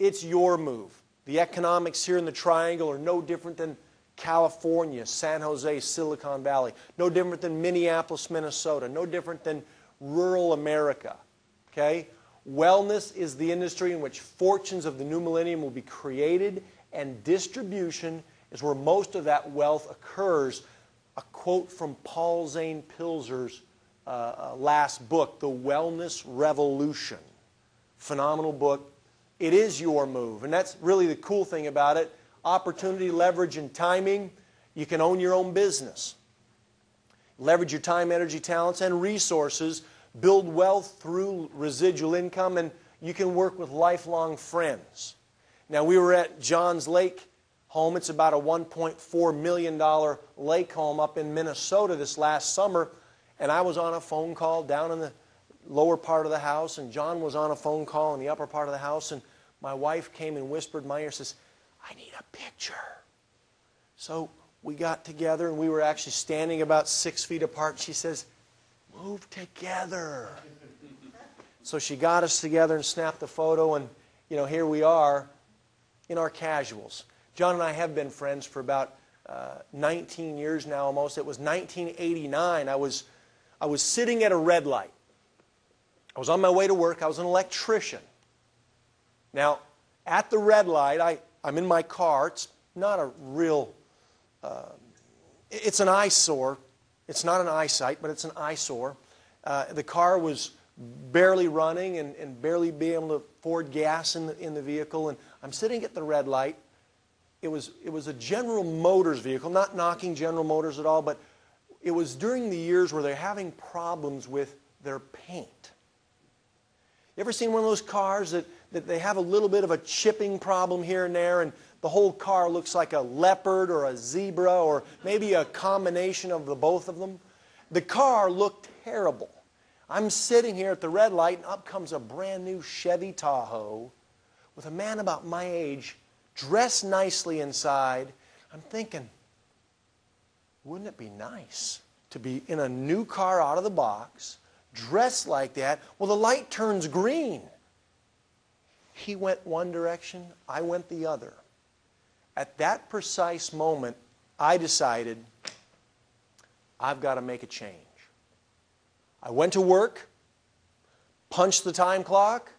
It's your move. The economics here in the Triangle are no different than California, San Jose, Silicon Valley. No different than Minneapolis, Minnesota. No different than rural America. Okay? Wellness is the industry in which fortunes of the new millennium will be created, and distribution is where most of that wealth occurs. A quote from Paul Zane Pilzer's last book, The Wellness Revolution. Phenomenal book. It is your move, and that's really the cool thing about it. Opportunity, leverage, and timing. You can own your own business. Leverage your time, energy, talents, and resources. Build wealth through residual income, and you can work with lifelong friends. Now, we were at John's Lake home. It's about a $1.4 million lake home up in Minnesota this last summer, and I was on a phone call down in the lower part of the house, and John was on a phone call in the upper part of the house, and my wife came and whispered in my ear, says, "I need a picture." So we got together, and we were actually standing about 6 feet apart. She says, "Move together." So she got us together and snapped the photo, and here we are in our casuals. John and I have been friends for about 19 years now almost. It was 1989. I was sitting at a red light. I was on my way to work. I was an electrician. Now, at the red light, I'm in my car. It's not a real, it's an eyesore. It's not an eyesight, but it's an eyesore. The car was barely running and barely being able to afford gas in the vehicle. And I'm sitting at the red light. It was a General Motors vehicle, not knocking General Motors at all, but it was during the years where they're having problems with their paint. You ever seen one of those cars that they have a little bit of a chipping problem here and there, and the whole car looks like a leopard or a zebra or maybe a combination of the both of them? The car looked terrible. I'm sitting here at the red light, and up comes a brand new Chevy Tahoe with a man about my age, dressed nicely inside. I'm thinking, wouldn't it be nice to be in a new car out of the box, dressed like that? Well, the light turns green. He went one direction, I went the other. At that precise moment, I decided, I've got to make a change. I went to work, punched the time clock,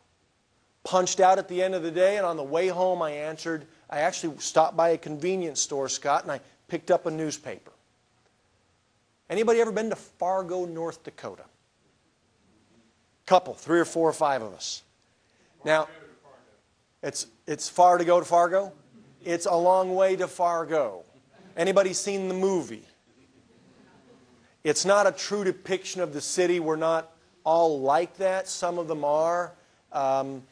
punched out at the end of the day, and on the way home I actually stopped by a convenience store, Scott, and I picked up a newspaper. Anybody ever been to Fargo, North Dakota? Couple, 3 or 4 or 5 of us. Now, it's far to go to Fargo? It's a long way to Fargo. Anybody seen the movie? It's not a true depiction of the city. We're not all like that. Some of them are. But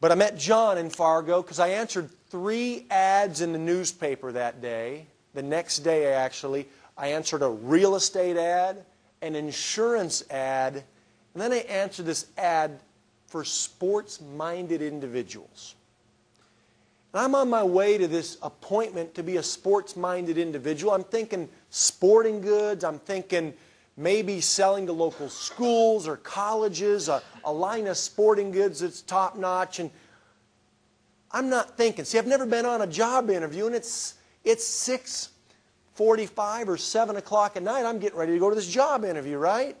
I met John in Fargo because I answered 3 ads in the newspaper that day. The next day, I answered a real estate ad, an insurance ad, and then I answered this ad for sports-minded individuals. And I'm on my way to this appointment to be a sports-minded individual. I'm thinking sporting goods. I'm thinking maybe selling to local schools or colleges, a line of sporting goods that's top-notch. And I'm not thinking. See, I've never been on a job interview, and it's 6:45 or 7 o'clock at night. I'm getting ready to go to this job interview, right?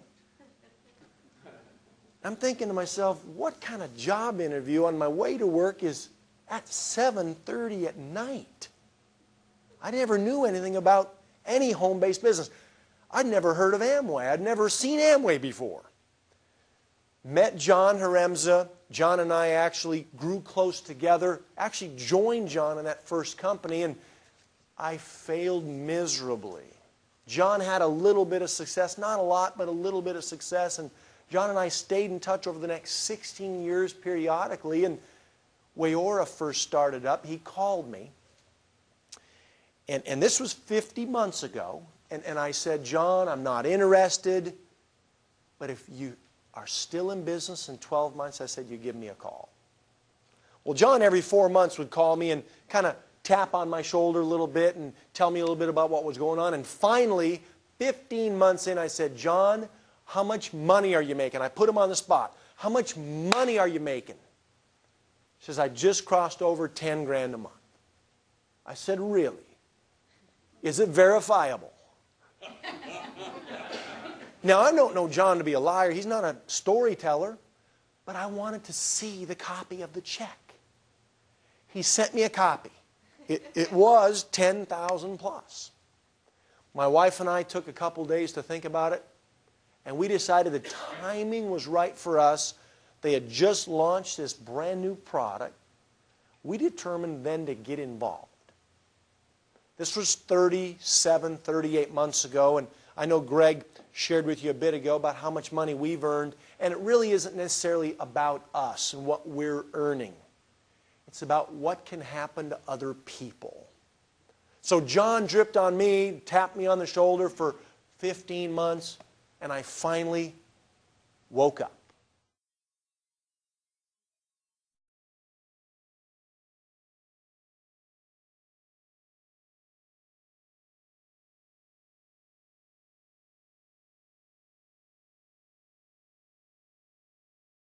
I'm thinking to myself, what kind of job interview on my way to work is at 7:30 at night? I never knew anything about any home-based business. I'd never heard of Amway. I'd never seen Amway before. Met John Haremza. John and I actually grew close together, actually joined John in that first company, and I failed miserably. John had a little bit of success, not a lot, but a little bit of success, and John and I stayed in touch over the next 16 years periodically, and Wayora first started up. He called me, and this was 50 months ago, and I said, John, I'm not interested, but if you are still in business in 12 months, I said, you give me a call. Well, John every 4 months would call me and kind of tap on my shoulder a little bit and tell me a little bit about what was going on. And finally, 15 months in, I said, John, how much money are you making? I put him on the spot. How much money are you making? says, I just crossed over 10 grand a month. I said, really? Is it verifiable? Now, I don't know John to be a liar. He's not a storyteller. But I wanted to see the copy of the check. He sent me a copy. It was 10,000 plus. My wife and I took a couple days to think about it. And we decided the timing was right for us. They had just launched this brand new product. We determined then to get involved. This was 37, 38 months ago. And I know Greg shared with you a bit ago about how much money we've earned. And it really isn't necessarily about us and what we're earning. It's about what can happen to other people. So John dripped on me, tapped me on the shoulder for 15 months, and I finally woke up.